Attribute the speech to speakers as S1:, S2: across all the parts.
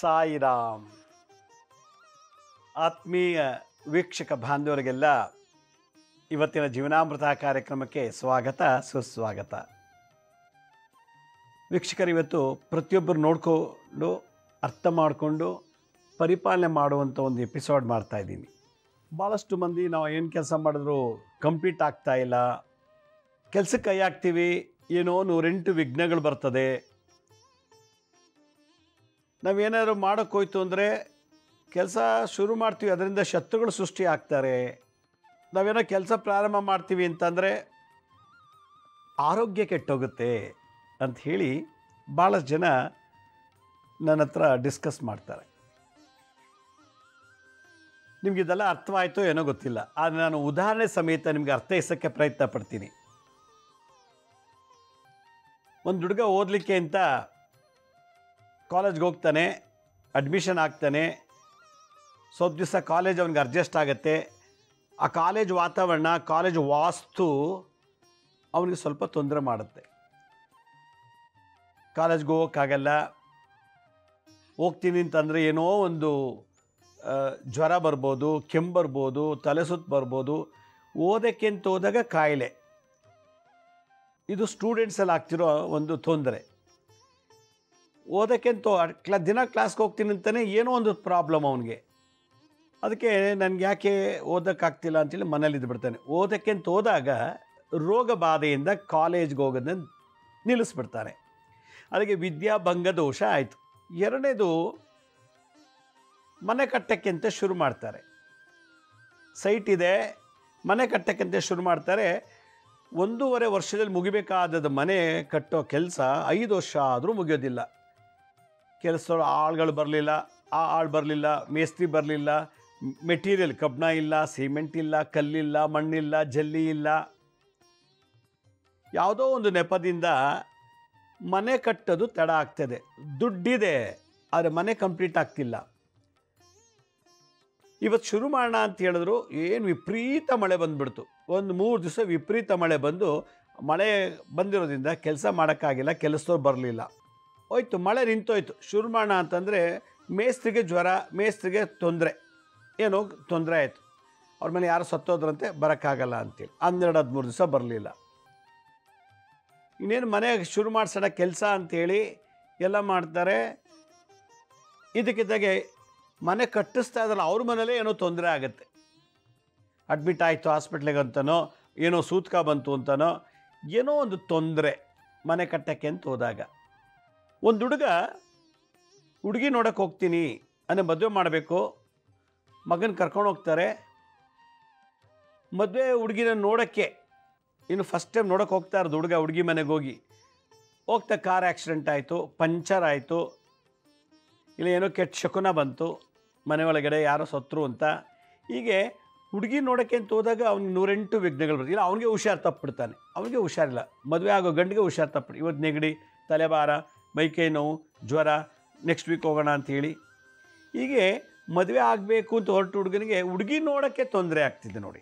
S1: ಸಾಯಿರಾಮ್. ಆತ್ಮೀಯ ವೀಕ್ಷಕ ಬಾಂಧವರಿಗೆಲ್ಲ ಇವತ್ತಿನ ಜೀವನಾಮೃತ ಕಾರ್ಯಕ್ರಮಕ್ಕೆ ಸ್ವಾಗತ ಸುಸ್ವಾಗತ. ವೀಕ್ಷಕರು, ಇವತ್ತು ಪ್ರತಿಯೊಬ್ಬರು ನೋಡಿಕೊಂಡು ಅರ್ಥ ಮಾಡಿಕೊಂಡು ಪರಿಪಾಲನೆ ಮಾಡುವಂಥ ಒಂದು ಎಪಿಸೋಡ್ ಮಾಡ್ತಾಯಿದ್ದೀನಿ. ಭಾಳಷ್ಟು ಮಂದಿ ನಾವು ಏನು ಕೆಲಸ ಮಾಡಿದ್ರು ಕಂಪ್ಲೀಟ್ ಆಗ್ತಾಯಿಲ್ಲ, ಕೆಲಸಕ್ಕೆ ಕೈ ಹಾಕ್ತೀವಿ, ಏನೋ 108 ವಿಘ್ನಗಳು ಬರ್ತದೆ. ನಾವೇನಾದ್ರು ಮಾಡೋಕ್ಕೋಯ್ತು ಅಂದರೆ ಕೆಲಸ ಶುರು ಮಾಡ್ತೀವಿ, ಅದರಿಂದ ಶತ್ರುಗಳು ಸೃಷ್ಟಿ ಆಗ್ತಾರೆ. ನಾವೇನೋ ಕೆಲಸ ಪ್ರಾರಂಭ ಮಾಡ್ತೀವಿ ಅಂತಂದರೆ ಆರೋಗ್ಯ ಕೆಟ್ಟೋಗುತ್ತೆ ಅಂತ ಹೇಳಿ ಭಾಳಷ್ಟು ಜನ ನನ್ನ ಹತ್ರ ಡಿಸ್ಕಸ್ ಮಾಡ್ತಾರೆ. ನಿಮ್ಗೆ ಇದೆಲ್ಲ ಅರ್ಥವಾಯಿತೋ ಏನೋ ಗೊತ್ತಿಲ್ಲ, ಆದರೆ ನಾನು ಉದಾಹರಣೆ ಸಮೇತ ನಿಮಗೆ ಅರ್ಥೈಸೋಕ್ಕೆ ಪ್ರಯತ್ನ ಪಡ್ತೀನಿ. ಒಂದು ಹುಡುಗ ಓದಲಿಕ್ಕೆ ಅಂತ ಕಾಲೇಜ್ಗೆ ಹೋಗ್ತಾನೆ, ಅಡ್ಮಿಷನ್ ಆಗ್ತಾನೆ. ಸ್ವಲ್ಪ ದಿವಸ ಕಾಲೇಜ್ ಅವನಿಗೆ ಅಡ್ಜಸ್ಟ್ ಆಗುತ್ತೆ. ಆ ಕಾಲೇಜ್ ವಾತಾವರಣ, ಕಾಲೇಜ್ ವಾಸ್ತು ಅವನಿಗೆ ಸ್ವಲ್ಪ ತೊಂದರೆ ಮಾಡುತ್ತೆ. ಕಾಲೇಜ್ಗೆ ಹೋಗೋಕ್ಕಾಗಲ್ಲ. ಹೋಗ್ತೀನಿ ಅಂತಂದರೆ ಏನೋ ಒಂದು ಜ್ವರ ಬರ್ಬೋದು, ಕೆಮ್ಮು ಬರ್ಬೋದು, ತಲೆ ಸುತ್ತು ಬರ್ಬೋದು. ಓದೋಕ್ಕೆ ಅಂತ ಹೋದಾಗ ಕಾಯಿಲೆ. ಇದು ಸ್ಟೂಡೆಂಟ್ಸಲ್ಲಿ ಆಗ್ತಿರೋ ಒಂದು ತೊಂದರೆ. ಓದೋಕ್ಕೆಂತ ದಿನ ಕ್ಲಾಸ್ಗೆ ಹೋಗ್ತೀನಿ ಅಂತಾನೆ ಏನೋ ಒಂದು ಪ್ರಾಬ್ಲಮ್ ಅವನಿಗೆ. ಅದಕ್ಕೆ ನನಗೆ ಯಾಕೆ ಓದೋಕ್ಕಾಗ್ತಿಲ್ಲ ಅಂತೇಳಿ ಮನೇಲಿದ್ದು ಬಿಡ್ತಾನೆ. ಓದೋಕ್ಕೆಂತ ಹೋದಾಗ ರೋಗ ಬಾಧೆಯಿಂದ ಕಾಲೇಜ್ಗೆ ಹೋಗೋದನ್ನ ನಿಲ್ಲಿಸ್ಬಿಡ್ತಾನೆ. ಅದಕ್ಕೆ ವಿದ್ಯಾಭಂಗ ದೋಷ ಆಯಿತು. ಎರಡನೇದು, ಮನೆ ಕಟ್ಟೋಕ್ಕೆಂತ ಶುರು ಮಾಡ್ತಾರೆ. ಸೈಟ್ ಇದೆ, ಮನೆ ಕಟ್ಟೋಕ್ಕೆಂತ ಶುರು ಮಾಡ್ತಾರೆ. 1.5 ವರ್ಷದಲ್ಲಿ ಮುಗಿಬೇಕಾದದ್ದು ಮನೆ ಕಟ್ಟೋ ಕೆಲಸ 5 ವರ್ಷ ಆದರೂ ಮುಗಿಯೋದಿಲ್ಲ. ಕೆಲಸದವ್ರು ಆಳುಗಳು ಬರಲಿಲ್ಲ, ಆ ಆಳು ಬರಲಿಲ್ಲ, ಮೇಸ್ತ್ರಿ ಬರಲಿಲ್ಲ, ಮೆಟೀರಿಯಲ್ ಕಬ್ಬಣ ಇಲ್ಲ, ಸಿಮೆಂಟ್ ಇಲ್ಲ, ಕಲ್ಲಿಲ್ಲ, ಮಣ್ಣಿಲ್ಲ, ಜಲ್ಲಿ ಇಲ್ಲ. ಯಾವುದೋ ಒಂದು ನೆಪದಿಂದ ಮನೆ ಕಟ್ಟೋದು ತಡ ಆಗ್ತದೆ. ದುಡ್ಡಿದೆ, ಆದರೆ ಮನೆ ಕಂಪ್ಲೀಟ್ ಆಗ್ತಿಲ್ಲ. ಇವತ್ತು ಶುರು ಮಾಡೋಣ ಅಂತ ಹೇಳಿದ್ರು, ಏನು ವಿಪರೀತ ಮಳೆ ಬಂದುಬಿಡ್ತು. ಒಂದು 3 ದಿವಸ ವಿಪರೀತ ಮಳೆ ಬಂದು, ಮಳೆ ಬಂದಿರೋದ್ರಿಂದ ಕೆಲಸ ಮಾಡೋಕ್ಕಾಗಿಲ್ಲ, ಕೆಲಸದವ್ರು ಬರಲಿಲ್ಲ. ಹೋಯ್ತು, ಮಳೆ ನಿಂತೋಯ್ತು. ಶುರು ಮಾಡೋಣ ಅಂತಂದರೆ ಮೇಸ್ತ್ರಿಗೆ ಜ್ವರ, ಮೇಸ್ತ್ರಿಗೆ ತೊಂದರೆ, ಏನೋ ತೊಂದರೆ ಆಯಿತು. ಅವ್ರ ಮನೆ ಯಾರು ಸತ್ತೋದ್ರಂತೆ, ಬರೋಕ್ಕಾಗಲ್ಲ ಅಂತೇಳಿ 12-13 ದಿವಸ ಬರಲಿಲ್ಲ. ಇನ್ನೇನು ಮನೆ ಶುರು ಮಾಡಿಸೋಣ ಕೆಲಸ ಅಂಥೇಳಿ ಎಲ್ಲ ಮಾಡ್ತಾರೆ. ಇದಕ್ಕಿದ್ದಾಗೆ ಮನೆ ಕಟ್ಟಿಸ್ತಾ ಇದ್ರಲ್ಲ, ಅವ್ರ ಮನೇಲೇ ಏನೋ ತೊಂದರೆ ಆಗುತ್ತೆ. ಅಡ್ಮಿಟ್ ಆಯಿತು ಹಾಸ್ಪಿಟ್ಲಿಗೆ ಅಂತನೋ, ಏನೋ ಸೂತ್ಕ ಬಂತು ಅಂತನೋ, ಏನೋ ಒಂದು ತೊಂದರೆ ಮನೆ ಕಟ್ಟೋಕ್ಕೆ ಅಂತ ಹೋದಾಗ. ಒಂದು ಹುಡುಗಿ ನೋಡೋಕೆ ಹೋಗ್ತೀನಿ ಅಂದರೆ ಮದುವೆ ಮಾಡಬೇಕು, ಮಗನ ಕರ್ಕೊಂಡು ಹೋಗ್ತಾರೆ. ಮದುವೆ ಹುಡುಗಿನ ನೋಡೋಕ್ಕೆ ಇನ್ನು ಫಸ್ಟ್ ಟೈಮ್ ನೋಡೋಕೆ ಹೋಗ್ತಾ ಇರೋದು ಹುಡುಗಿ ಮನೆಗೆ ಹೋಗ್ತಾ ಕಾರ್ ಆಕ್ಸಿಡೆಂಟ್ ಆಯಿತು, ಪಂಚರ್ ಆಯಿತು, ಇಲ್ಲ ಏನೋ ಕೆಟ್ಟ ಶಕುನ ಬಂತು, ಮನೆ ಒಳಗಡೆ ಯಾರೋ ಸತ್ರು ಅಂತ. ಹೀಗೆ ಹುಡುಗಿ ನೋಡೋಕ್ಕೆ ಅಂತ ಹೋದಾಗ ಅವ್ನಿಗೆ 108 ವಿಘ್ನಗಳು ಬರ್ತದೆ. ಇಲ್ಲ ಅವನಿಗೆ ಹುಷಾರು ತಪ್ಪಿಬಿಡ್ತಾನೆ, ಅವನಿಗೆ ಹುಷಾರಿಲ್ಲ. ಮದುವೆ ಆಗೋ ಗಂಡಿಗೆ ಹುಷಾರು ತಪ್ಪಿಬಿಡಿ. ಇವತ್ತು ನೆಗಡಿ, ತಲೆಭಾರ, ಮೈಕೈ ನೋವು, ಜ್ವರ, ನೆಕ್ಸ್ಟ್ ವೀಕ್ ಹೋಗೋಣ ಅಂಥೇಳಿ. ಹೀಗೆ ಮದುವೆ ಆಗಬೇಕು ಅಂತ ಹೊರಟು ಹುಡುಗನಿಗೆ ಹುಡುಗಿ ನೋಡೋಕ್ಕೆ ತೊಂದರೆ ಆಗ್ತಿದೆ. ನೋಡಿ,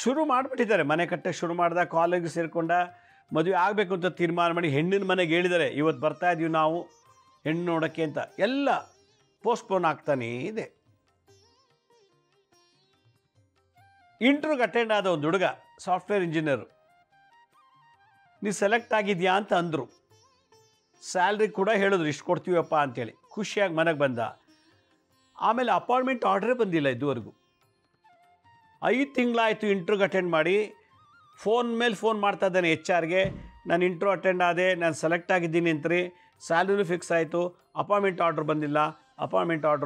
S1: ಶುರು ಮಾಡಿಬಿಟ್ಟಿದ್ದಾರೆ. ಮನೆ ಕಟ್ಟಕ್ಕೆ ಶುರು ಮಾಡ್ದ, ಕಾಲೇಜಿಗೆ ಸೇರಿಕೊಂಡ, ಮದುವೆ ಆಗಬೇಕು ಅಂತ ತೀರ್ಮಾನ ಮಾಡಿ ಹೆಣ್ಣಿನ ಮನೆಗೆ ಹೇಳಿದ್ದಾರೆ, ಇವತ್ತು ಬರ್ತಾ ಇದ್ದೀವಿ ನಾವು ಹೆಣ್ಣು ನೋಡೋಕ್ಕೆ ಅಂತ. ಎಲ್ಲ ಪೋಸ್ಟ್ಪೋನ್ ಆಗ್ತಾನೇ ಇದೆ. ಇಂಟರ್ವ್ಯೂಗೆ ಅಟೆಂಡ್ ಆದ ಒಂದು ಹುಡುಗ, ಸಾಫ್ಟ್ವೇರ್ ಇಂಜಿನಿಯರು. ನೀವು ಸೆಲೆಕ್ಟ್ ಆಗಿದೆಯಾ ಅಂತ ಅಂದರು. ಸ್ಯಾಲ್ರಿ ಕೂಡ ಹೇಳಿದ್ರು, ಇಷ್ಟು ಕೊಡ್ತೀವಪ್ಪ ಅಂಥೇಳಿ. ಖುಷಿಯಾಗಿ ಮನೆಗೆ ಬಂದ. ಆಮೇಲೆ ಅಪಾಯಿಂಟ್ಮೆಂಟ್ ಆರ್ಡ್ರೇ ಬಂದಿಲ್ಲ ಇದುವರೆಗೂ. 5 ತಿಂಗಳಾಯಿತು ಇಂಟರ್ವ್ಯೂಗೆ ಅಟೆಂಡ್ ಮಾಡಿ. ಫೋನ್ ಮೇಲೆ ಫೋನ್ ಮಾಡ್ತಾ ಇದ್ದಾನೆ HR ಗೆ, ನಾನು ಇಂಟರ್ವ್ಯೂ ಅಟೆಂಡ್ ಆದೆ, ನಾನು ಸೆಲೆಕ್ಟ್ ಆಗಿದ್ದೀನಿ ಅಂತ್ರಿ, ಸ್ಯಾಲ್ರಿನೂ ಫಿಕ್ಸ್ ಆಯಿತು, ಅಪಾಯಿಂಟ್ಮೆಂಟ್ ಆರ್ಡ್ರ್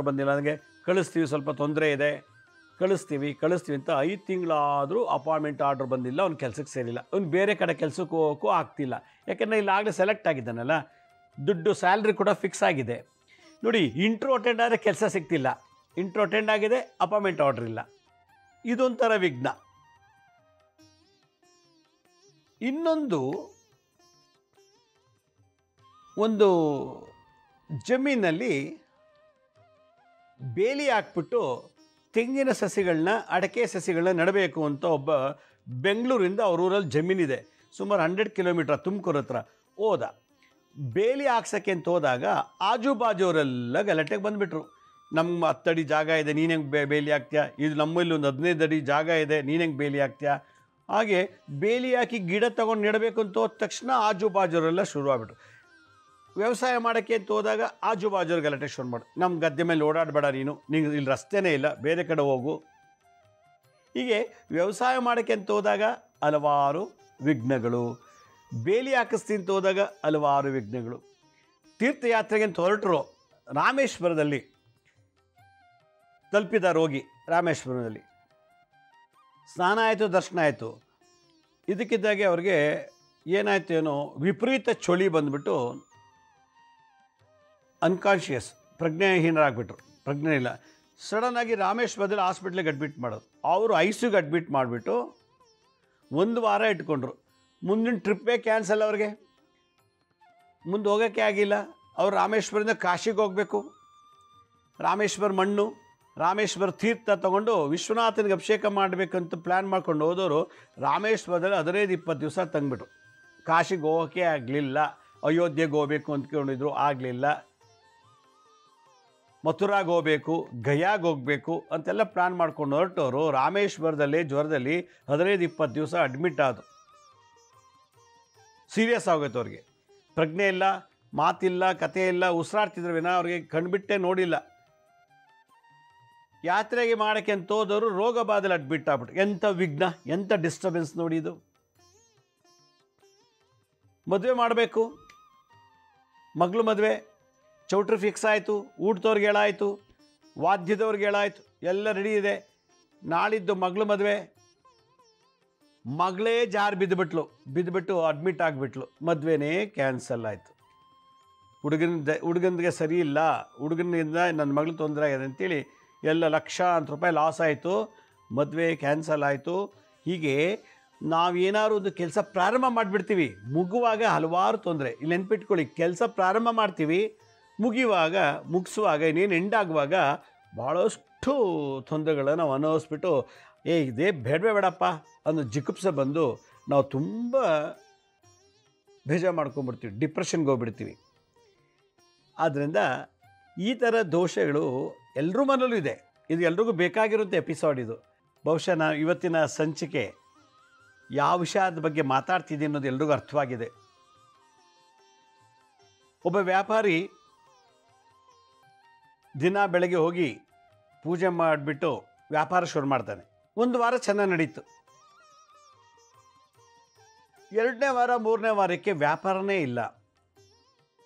S1: ಬಂದಿಲ್ಲ ನನಗೆ, ಕಳಿಸ್ತೀವಿ, ಸ್ವಲ್ಪ ತೊಂದರೆ ಇದೆ, ಕಳಿಸ್ತೀವಿ ಅಂತ 5 ತಿಂಗಳಾದರೂ ಅಪಾಯಿಂಟ್ಮೆಂಟ್ ಆರ್ಡ್ರ್ ಬಂದಿಲ್ಲ. ಅವ್ನು ಕೆಲಸಕ್ಕೆ ಸೇರಿಲ್ಲ. ಅವ್ನು ಬೇರೆ ಕಡೆ ಕೆಲಸಕ್ಕೆ ಹೋಗೋಕ್ಕೂ ಆಗ್ತಿಲ್ಲ. ಯಾಕೆಂದರೆ ಇಲ್ಲಾಗಲೇ ಸೆಲೆಕ್ಟ್ ಆಗಿದ್ದಾನಲ್ಲ, ದುಡ್ಡು ಸ್ಯಾಲ್ರಿ ಕೂಡ ಫಿಕ್ಸ್ ಆಗಿದೆ. ನೋಡಿ, ಇಂಟ್ರ್ಯೂ ಅಟೆಂಡ್ ಆದರೆ ಕೆಲಸ ಸಿಗ್ತಿಲ್ಲ, ಇಂಟ್ರ್ಯೂ ಅಟೆಂಡ್ ಆಗಿದೆ, ಅಪಾಯಿಂಟ್ಮೆಂಟ್ ಆರ್ಡ್ರ್ ಇಲ್ಲ. ಇದೊಂಥರ ವಿಘ್ನ. ಇನ್ನೊಂದು, ಒಂದು ಜಮೀನಲ್ಲಿ ಬೇಲಿ ಹಾಕ್ಬಿಟ್ಟು ತೆಂಗಿನ ಸಸಿಗಳನ್ನ, ಅಡಕೆ ಸಸಿಗಳನ್ನ ನೆಡಬೇಕು ಅಂತ ಒಬ್ಬ ಬೆಂಗಳೂರಿಂದ ಅವ್ರ ಊರಲ್ಲಿ ಜಮೀನಿದೆ, ಸುಮಾರು 100 ಕಿಲೋಮೀಟರ್ ತುಮಕೂರು ಹತ್ರ ಹೋದ. ಬೇಲಿ ಹಾಕ್ಸೋಕ್ಕೆ ಅಂತ ಹೋದಾಗ ಆಜು ಬಾಜುವರೆಲ್ಲ ಗಲಾಟೆಗೆ ಬಂದುಬಿಟ್ರು. ನಮ್ಮ 10 ಅಡಿ ಜಾಗ ಇದೆ, ನೀನು ಹೆಂಗೆ ಬೇಲಿ ಹಾಕ್ತೀಯಾ, ಇದು ನಮ್ಮಲ್ಲಿ ಒಂದು 15 ಅಡಿ ಜಾಗ ಇದೆ, ನೀನು ಹೆಂಗೆ ಬೇಲಿ ಹಾಕ್ತೀಯಾ. ಹಾಗೆ ಬೇಲಿ ಹಾಕಿ ಗಿಡ ತೊಗೊಂಡು ನೆಡಬೇಕು ಅಂತ ಹೋದ ತಕ್ಷಣ ಆಜು ಬಾಜುವರೆಲ್ಲ ಶುರು ಆಗ್ಬಿಟ್ರು. ವ್ಯವಸಾಯ ಮಾಡೋಕ್ಕೆ ಅಂತ ಹೋದಾಗ ಆಜು ಬಾಜುವ್ರ ಗಲಾಟೆ ಶುರು ಮಾಡಿ, ನಮ್ಮ ಗದ್ದೆ ಮೇಲೆ ಓಡಾಡಬೇಡ, ನೀನು ಇಲ್ಲಿ ರಸ್ತೆನೇ ಇಲ್ಲ, ಬೇರೆ ಕಡೆ ಹೋಗು. ಹೀಗೆ ವ್ಯವಸಾಯ ಮಾಡೋಕ್ಕೆ ಅಂತ ಹೋದಾಗ ಹಲವಾರು ವಿಘ್ನಗಳು, ಬೇಲಿ ಹಾಕಿಸ್ತೀನಿ ಅಂತ ಹೋದಾಗ ಹಲವಾರು ವಿಘ್ನಗಳು. ತೀರ್ಥಯಾತ್ರೆಗೆ ಅಂತ ಹೊರಟರು, ರಾಮೇಶ್ವರದಲ್ಲಿ ತಲುಪಿದ ರೋಗಿ. ರಾಮೇಶ್ವರದಲ್ಲಿ ಸ್ನಾನ ಆಯಿತು, ದರ್ಶನ ಆಯಿತು. ಇದಕ್ಕಿದ್ದಾಗೆ ಅವ್ರಿಗೆ ಏನಾಯಿತು ಏನೋ ವಿಪರೀತ ಚಳಿ ಬಂದುಬಿಟ್ಟು ಅನ್ಕಾನ್ಷಿಯಸ್, ಪ್ರಜ್ಞಾಹೀನರಾಗ್ಬಿಟ್ರು, ಪ್ರಜ್ಞೆ ಇಲ್ಲ. ಸಡನ್ನಾಗಿ ರಾಮೇಶ್ವರದಲ್ಲಿ ಹಾಸ್ಪಿಟ್ಲಿಗೆ ಅಡ್ಮಿಟ್ ಮಾಡೋದು. ಅವರು ಐಸಿಯುಗೆ ಅಡ್ಮಿಟ್ ಮಾಡಿಬಿಟ್ಟು 1 ವಾರ ಇಟ್ಕೊಂಡ್ರು. ಮುಂದಿನ ಟ್ರಿಪ್ಪೇ ಕ್ಯಾನ್ಸಲ್, ಅವ್ರಿಗೆ ಮುಂದೆ ಹೋಗೋಕ್ಕೆ ಆಗಿಲ್ಲ. ಅವ್ರು ರಾಮೇಶ್ವರದಿಂದ ಕಾಶಿಗೆ ಹೋಗಬೇಕು. ರಾಮೇಶ್ವರ ಮಣ್ಣು, ರಾಮೇಶ್ವರ ತೀರ್ಥ ತೊಗೊಂಡು ವಿಶ್ವನಾಥನಿಗೆ ಅಭಿಷೇಕ ಮಾಡಬೇಕಂತ ಪ್ಲ್ಯಾನ್ ಮಾಡ್ಕೊಂಡು ಹೋದವರು ರಾಮೇಶ್ವರದಲ್ಲಿ 15-20 ದಿವಸ ತಂಗ್ಬಿಟ್ರು. ಕಾಶಿಗೆ ಹೋಗೋಕ್ಕೆ ಆಗಲಿಲ್ಲ. ಅಯೋಧ್ಯೆಗೆ ಹೋಗಬೇಕು ಅಂದ್ಕೊಂಡಿದ್ರು, ಆಗಲಿಲ್ಲ. ಮಥುರಾಗೆ ಹೋಗಬೇಕು, ಗಯಾಗೆ ಹೋಗಬೇಕು ಅಂತೆಲ್ಲ ಪ್ಲ್ಯಾನ್ ಮಾಡ್ಕೊಂಡು ಹೊರಟವರು ರಾಮೇಶ್ವರದಲ್ಲಿ ಜ್ವರದಲ್ಲಿ 15-20 ದಿವಸ ಅಡ್ಮಿಟ್ ಆದರು. ಸೀರಿಯಸ್ ಆಗೋಯ್ತು ಅವ್ರಿಗೆ. ಪ್ರಜ್ಞೆ ಇಲ್ಲ, ಮಾತಿಲ್ಲ, ಕತೆ ಇಲ್ಲ, ಉಸಿರಾಡ್ತಿದ್ರು ವಿನ ಅವ್ರಿಗೆ ಕಣ್ಬಿಟ್ಟೆ ನೋಡಿಲ್ಲ. ಯಾತ್ರೆಗೆ ಮಾಡೋಕ್ಕೆ ಅಂತ ಹೋದವರು ರೋಗ ಬಾಧೆಲಿ ಅಡ್ಮಿಟ್ ಆಗ್ಬಿಟ್ರು. ಎಂಥ ವಿಘ್ನ, ಎಂಥ ಡಿಸ್ಟರ್ಬೆನ್ಸ್ ನೋಡಿ ಇದು. ಮದುವೆ ಮಾಡಬೇಕು, ಮಗಳು ಮದುವೆ, ಚೌಟ್ರಿ ಫಿಕ್ಸ್ ಆಯಿತು, ಊಟದವ್ರಿಗೆ ಹೇಳಾಯಿತು, ವಾದ್ಯದವ್ರಿಗೆ ಹೇಳಾಯಿತು, ಎಲ್ಲ ರೆಡಿ ಇದೆ. ನಾಳಿದ್ದು ಮಗಳು ಮದುವೆ, ಮಗಳೇ ಜಾರು ಬಿದ್ದುಬಿಟ್ಟು ಅಡ್ಮಿಟ್ ಆಗಿಬಿಟ್ಲು. ಮದುವೆನೇ ಕ್ಯಾನ್ಸಲ್ ಆಯಿತು. ಹುಡುಗನಿಗೆ ಸರಿ ಇಲ್ಲ, ಹುಡುಗನಿಂದ ನನ್ನ ಮಗಳು ತೊಂದರೆ ಆಗಿದೆ ಅಂತೇಳಿ ಎಲ್ಲ ಲಕ್ಷಾಂತರ ರೂಪಾಯಿ ಲಾಸ್ ಆಯಿತು. ಮದುವೆ ಕ್ಯಾನ್ಸಲ್ ಆಯಿತು. ಹೀಗೆ ನಾವೇನಾದ್ರು ಒಂದು ಕೆಲಸ ಪ್ರಾರಂಭ ಮಾಡಿಬಿಡ್ತೀವಿ, ಮುಗುವಾಗ ಹಲವಾರು ತೊಂದರೆ. ಇಲ್ಲಿ ನೆನ್ಪಿಟ್ಕೊಳ್ಳಿ, ಕೆಲಸ ಪ್ರಾರಂಭ ಮಾಡ್ತೀವಿ, ಮುಗಿಸುವಾಗ ಇನ್ನೇನು ಎಂಡಾಗುವಾಗ ಭಾಳಷ್ಟು ತೊಂದರೆಗಳನ್ನು ನಾವು ಅನುಭವಿಸ್ಬಿಟ್ಟು ಇದೇ ಬೇಡಪ್ಪ ಅನ್ನೋ ಜಿಗುಪ್ಸೆ ಬಂದು ನಾವು ತುಂಬ ಬೇಜಾರು ಮಾಡ್ಕೊಂಡ್ಬಿಡ್ತೀವಿ, ಡಿಪ್ರೆಷನ್ಗೆ ಹೋಗ್ಬಿಡ್ತೀವಿ. ಆದ್ದರಿಂದ ಈ ಥರ ದೋಷಗಳು ಎಲ್ಲರ ಮನೇಲೂ ಇದೆ. ಇದು ಎಲ್ರಿಗೂ ಬೇಕಾಗಿರುವಂಥ ಎಪಿಸೋಡ್ ಇದು. ಬಹುಶಃ ನಾನು ಇವತ್ತಿನ ಸಂಚಿಕೆ ಯಾವ ವಿಷಯದ ಬಗ್ಗೆ ಮಾತಾಡ್ತಿದ್ದೀನಿ ಅನ್ನೋದು ಎಲ್ರಿಗೂ ಅರ್ಥವಾಗಿದೆ. ಒಬ್ಬ ವ್ಯಾಪಾರಿ ದಿನ ಬೆಳಗ್ಗೆ ಹೋಗಿ ಪೂಜೆ ಮಾಡಿಬಿಟ್ಟು ವ್ಯಾಪಾರ ಶುರು ಮಾಡ್ತಾನೆ. 1 ವಾರ ಚೆನ್ನಾಗಿ ನಡೀತು. 2ನೇ ವಾರ 3ನೇ ವಾರಕ್ಕೆ ವ್ಯಾಪಾರನೇ ಇಲ್ಲ.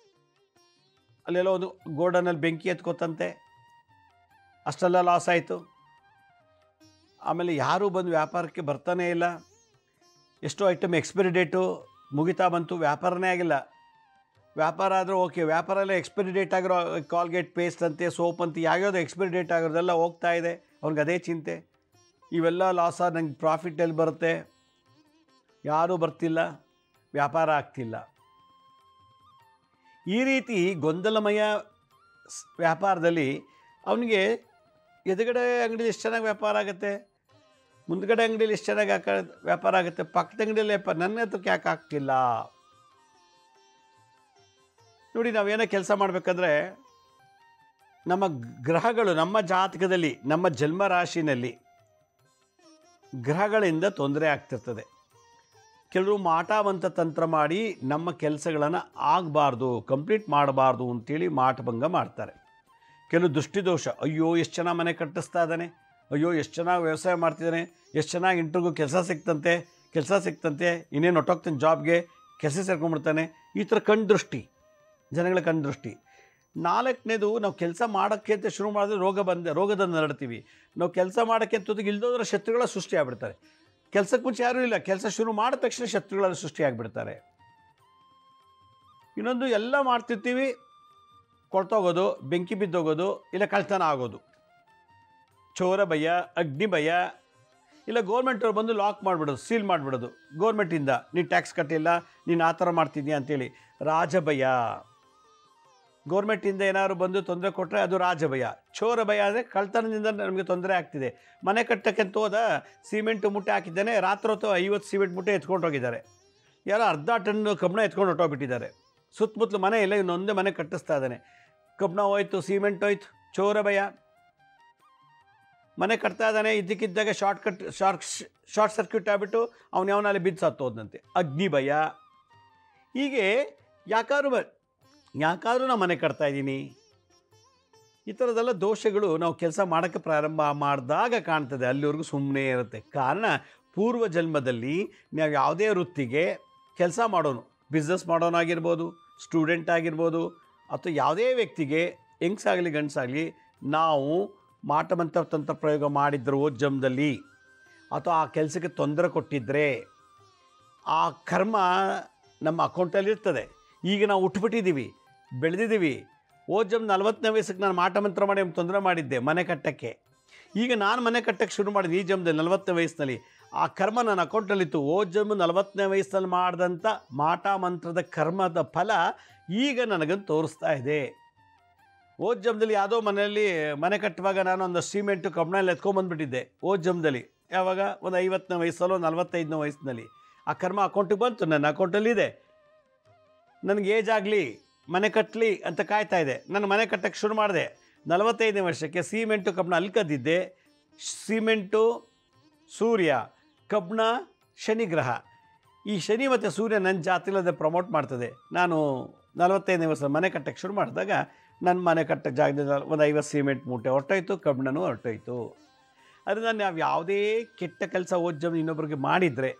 S1: ಅಲ್ಲೆಲ್ಲ ಒಂದು ಗೋಡನಲ್ಲಿ ಬೆಂಕಿ ಎತ್ಕೋತಂತೆ, ಅಷ್ಟೆಲ್ಲ ಲಾಸ್ ಆಯಿತು. ಆಮೇಲೆ ಯಾರೂ ಬಂದು ವ್ಯಾಪಾರಕ್ಕೆ ಬರ್ತಾನೇ ಇಲ್ಲ. ಎಷ್ಟೋ ಐಟಮ್ ಎಕ್ಸ್ಪೈರಿ ಡೇಟು ಮುಗಿತಾ ಬಂತು, ವ್ಯಾಪಾರನೇ ಆಗಿಲ್ಲ. ವ್ಯಾಪಾರ ಆದರೂ ಓಕೆ, ವ್ಯಾಪಾರ ಎಲ್ಲ ಎಕ್ಸ್ಪೈರಿ ಡೇಟ್ ಆಗಿರೋ ಕಾಲ್ಗೇಟ್ ಪೇಸ್ಟ್ ಅಂತೆ, ಸೋಪ್ ಅಂತ ಯಾವ್ಯಾವುದೋ ಎಕ್ಸ್ಪೈರಿ ಡೇಟ್ ಆಗಿರೋದೆಲ್ಲ ಹೋಗ್ತಾ ಇದೆ. ಅವ್ನಿಗೆ ಅದೇ ಚಿಂತೆ, ಇವೆಲ್ಲ ಲಾಸ, ನಂಗೆ ಪ್ರಾಫಿಟ್ ಎಲ್ಲಿ ಬರುತ್ತೆ, ಯಾರೂ ಬರ್ತಿಲ್ಲ, ವ್ಯಾಪಾರ ಆಗ್ತಿಲ್ಲ. ಈ ರೀತಿ ಗೊಂದಲಮಯ ವ್ಯಾಪಾರದಲ್ಲಿ ಅವನಿಗೆ ಎದುರುಗಡೆ ಅಂಗಡಿಯಲ್ಲಿ ಎಷ್ಟು ಚೆನ್ನಾಗಿ ವ್ಯಾಪಾರ ಆಗುತ್ತೆ, ಮುಂದ್ಗಡೆ ಅಂಗಡಿಯಲ್ಲಿ ಎಷ್ಟು ಚೆನ್ನಾಗಿ ವ್ಯಾಪಾರ ಆಗುತ್ತೆ, ಪಕ್ಕದ ಅಂಗಡಿಯಲ್ಲಿ ನನ್ನ ಹತ್ರಕ್ಕೆ ಯಾಕೆ ಆಗ್ತಿಲ್ಲ. ನೋಡಿ, ನಾವೇನೋ ಕೆಲಸ ಮಾಡಬೇಕಂದ್ರೆ ನಮ್ಮ ಗ್ರಹಗಳು, ನಮ್ಮ ಜಾತಕದಲ್ಲಿ, ನಮ್ಮ ಜನ್ಮರಾಶಿನಲ್ಲಿ ಗ್ರಹಗಳಿಂದ ತೊಂದರೆ ಆಗ್ತಿರ್ತದೆ. ಕೆಲವರು ಮಾಟವಂತ ತಂತ್ರ ಮಾಡಿ ನಮ್ಮ ಕೆಲಸಗಳನ್ನು ಆಗಬಾರ್ದು, ಕಂಪ್ಲೀಟ್ ಮಾಡಬಾರ್ದು ಅಂತೇಳಿ ಮಾಟಭಂಗ ಮಾಡ್ತಾರೆ. ಕೆಲವು ದೃಷ್ಟಿದೋಷ, ಅಯ್ಯೋ ಎಷ್ಟು ಚೆನ್ನಾಗಿ ಮನೆ ಕಟ್ಟಿಸ್ತಾ ಇದ್ದಾನೆ, ಅಯ್ಯೋ ಎಷ್ಟು ಚೆನ್ನಾಗಿ ವ್ಯವಸಾಯ ಮಾಡ್ತಿದ್ದಾನೆ, ಎಷ್ಟು ಚೆನ್ನಾಗಿ ಇಂಟ್ರಿಗೂ ಕೆಲಸ ಸಿಕ್ತಂತೆ, ಇನ್ನೇನು ಹೊಟ್ಟೋಗ್ತಾನೆ ಜಾಬ್ಗೆ, ಕೆಲಸ ಸೇರ್ಕೊಂಡ್ಬಿಡ್ತಾನೆ. ಈ ಥರ ಕಣ್ದೃಷ್ಟಿ, ಜನಗಳ ಕಣ್ದೃಷ್ಟಿ. 4ನೇದು, ನಾವು ಕೆಲಸ ಮಾಡೋಕ್ಕೆ ಅಂತ ಶುರು ಮಾಡಿದ್ರೆ ರೋಗದಿಂದ ನರಡ್ತೀವಿ. ನಾವು ಕೆಲಸ ಮಾಡೋಕ್ಕೆ ಅಂತ ಇಲ್ದೋದ್ರೆ ಶತ್ರುಗಳ ಸೃಷ್ಟಿ ಆಗಿಬಿಡ್ತಾರೆ. ಕೆಲಸಕ್ಕೆ ಮುಂಚೆ ಯಾರೂ ಇಲ್ಲ, ಕೆಲಸ ಶುರು ಮಾಡಿದ ತಕ್ಷಣ ಶತ್ರುಗಳೆಲ್ಲ ಸೃಷ್ಟಿಯಾಗಿಬಿಡ್ತಾರೆ. ಇನ್ನೊಂದು, ಎಲ್ಲ ಮಾಡ್ತಿರ್ತೀವಿ, ಕೊಳ್ತೋಗೋದು, ಬೆಂಕಿ ಬಿದ್ದೋಗೋದು, ಇಲ್ಲ ಕಳ್ತನ ಆಗೋದು, ಚೋರ ಭಯ, ಅಗ್ನಿ ಭಯ, ಇಲ್ಲ ಗೌರ್ಮೆಂಟವ್ರು ಬಂದು ಲಾಕ್ ಮಾಡಿಬಿಡೋದು, ಸೀಲ್ ಮಾಡಿಬಿಡೋದು. ಗೌರ್ಮೆಂಟಿಂದ ನೀನು ಟ್ಯಾಕ್ಸ್ ಕಟ್ಟಿಲ್ಲ, ನೀನು ಆ ಥರ ಮಾಡ್ತಿದ್ಯಾ ಅಂತೇಳಿ ರಾಜಭಯ. ಗೌರ್ಮೆಂಟಿಂದ ಏನಾದ್ರು ಬಂದು ತೊಂದರೆ ಕೊಟ್ಟರೆ ಅದು ರಾಜಭಯ. ಚೋರ ಭಯ ಅಂದರೆ ಕಳ್ತನದಿಂದ ನಮಗೆ ತೊಂದರೆ ಆಗ್ತಿದೆ. ಮನೆ ಕಟ್ಟೋಕ್ಕಂತ ಹೋದ ಸಿಮೆಂಟ್ ಮುಟ್ಟೆ ಹಾಕಿದ್ದಾನೆ, ರಾತ್ರಿ ಹೊತ್ತು 50 ಸಿಮೆಂಟ್ ಮುಟ್ಟೆ ಎತ್ಕೊಂಡು ಹೋಗಿದ್ದಾರೆ. ಯಾರೋ 1/2 ಟನ್ ಕಬ್ಬಣ ಎತ್ಕೊಂಡು ಹೊಟ್ಟೋಗ್ಬಿಟ್ಟಿದ್ದಾರೆ. ಸುತ್ತಮುತ್ತಲು ಮನೆ ಇಲ್ಲ, ಇನ್ನೊಂದೇ ಮನೆ ಕಟ್ಟಿಸ್ತಾ ಇದ್ದಾನೆ. ಕಬ್ಬಣ ಹೋಯ್ತು, ಸಿಮೆಂಟ್ ಹೋಯ್ತು, ಚೋರ ಭಯ. ಮನೆ ಕಟ್ತಾ ಇದ್ದಾನೆ, ಇದ್ದಕ್ಕಿದ್ದಾಗ ಶಾರ್ಟ್ ಸರ್ಕ್ಯೂಟ್ ಆಗಿಬಿಟ್ಟು ಅವನು ಯಾವನಲ್ಲಿ ಬಿದ್ದು ಸತ್ತೋದಂತೆ. ಅಗ್ನಿ ಭಯ. ಹೀಗೆ ಯಾಕಾದ್ರೂ ನಾನು ಮನೆ ಕಟ್ತಾ ಇದ್ದೀನಿ. ಈ ಥರದ್ದೆಲ್ಲ ದೋಷಗಳು ನಾವು ಕೆಲಸ ಮಾಡೋಕ್ಕೆ ಪ್ರಾರಂಭ ಮಾಡಿದಾಗ ಕಾಣ್ತದೆ. ಅಲ್ಲಿವರೆಗೂ ಸುಮ್ಮನೆ ಇರುತ್ತೆ. ಕಾರಣ ಪೂರ್ವ ಜನ್ಮದಲ್ಲಿ ನಾವು ಯಾವುದೇ ವೃತ್ತಿಗೆ ಕೆಲಸ ಮಾಡೋನು, ಬಿಸ್ನೆಸ್ ಮಾಡೋನಾಗಿರ್ಬೋದು, ಸ್ಟೂಡೆಂಟ್ ಆಗಿರ್ಬೋದು, ಅಥವಾ ಯಾವುದೇ ವ್ಯಕ್ತಿಗೆ ಹೆಂಗಸಾಗಲಿ ಗಂಡಸಾಗಲಿ ನಾವು ಮಾಟಮಂತ್ರ ತಂತ್ರ ಪ್ರಯೋಗ ಮಾಡಿದ್ರು ಜನ್ಮದಲ್ಲಿ, ಅಥವಾ ಆ ಕೆಲಸಕ್ಕೆ ತೊಂದರೆ ಕೊಟ್ಟಿದ್ದರೆ ಆ ಕರ್ಮ ನಮ್ಮ ಅಕೌಂಟಲ್ಲಿ ಇರ್ತದೆ. ಈಗ ನಾವು ಉಟ್ಬಿಟ್ಟಿದ್ದೀವಿ, ಬೆಳೆದಿದ್ದೀವಿ. ಜನ್ಮ 40ನೇ ವಯಸ್ಸಿಗೆ ನಾನು ಮಾಟಮಂತ್ರ ಮಾಡಿ ತೊಂದರೆ ಮಾಡಿದ್ದೆ ಮನೆ ಕಟ್ಟಕ್ಕೆ. ಈಗ ನಾನು ಮನೆ ಕಟ್ಟಕ್ಕೆ ಶುರು ಮಾಡಿದೆ ಈ ಜನ್ಮದಲ್ಲಿ 40ನೇ ವಯಸ್ಸಿನಲ್ಲಿ. ಆ ಕರ್ಮ ನನ್ನ ಅಕೌಂಟಲ್ಲಿತ್ತು. ಜನ್ಮ 40ನೇ ವಯಸ್ಸಲ್ಲಿ ಮಾಡಿದಂಥ ಮಾಟ ಮಂತ್ರದ ಕರ್ಮದ ಫಲ ಈಗ ನನಗಂದು ತೋರಿಸ್ತಾ ಇದೆ. ಜನ್ಮದಲ್ಲಿ ಯಾವುದೋ ಮನೆಯಲ್ಲಿ ಮನೆ ಕಟ್ಟುವಾಗ ನಾನು ಒಂದು ಸಿಮೆಂಟು ಕಬ್ಬಣಲ್ಲಿ ಎತ್ಕೊಂಡ್ಬಂದುಬಿಟ್ಟಿದ್ದೆ ಜನ್ಮದಲ್ಲಿ. ಯಾವಾಗ ಒಂದು 50ನೇ ವಯಸ್ಸಲ್ಲೋ 45ನೇ ವಯಸ್ಸಿನಲ್ಲಿ ಆ ಕರ್ಮ ಅಕೌಂಟಿಗೆ ಬಂತು, ನನ್ನ ಅಕೌಂಟಲ್ಲಿದೆ. ನನಗೆ ಏಜ್ ಆಗಲಿ, ಮನೆ ಕಟ್ಟಲಿ ಅಂತ ಕಾಯ್ತಾ ಇದೆ. ನಾನು ಮನೆ ಕಟ್ಟಕ್ಕೆ ಶುರು ಮಾಡಿದೆ. 45ನೇ ವರ್ಷಕ್ಕೆ ಸಿಮೆಂಟು ಕಬ್ಬಣ ಅಲ್ಲಿ ಕದ್ದಿದ್ದೆ. ಸಿಮೆಂಟು ಸೂರ್ಯ, ಕಬ್ಬಣ ಶನಿ ಗ್ರಹ. ಈ ಶನಿ ಮತ್ತು ಸೂರ್ಯ ನನ್ನ ಜಾತಿಲದೆ ಪ್ರಮೋಟ್ ಮಾಡ್ತದೆ. ನಾನು 45ನೇ ವರ್ಷ ಮನೆ ಕಟ್ಟಕ್ಕೆ ಶುರು ಮಾಡಿದಾಗ ನನ್ನ ಮನೆ ಕಟ್ಟಕ್ಕೆ ಜಾಗದಿಂದ ಒಂದು 50 ಸಿಮೆಂಟ್ ಮೂಟೆ ಹೊರಟೋಯ್ತು, ಕಬ್ಬಣನೂ ಹೊರಟೋಯ್ತು. ಅದರಿಂದ ನಾವು ಯಾವುದೇ ಕೆಟ್ಟ ಕೆಲಸ ಜನ್ಮ ಇನ್ನೊಬ್ಬರಿಗೆ ಮಾಡಿದರೆ,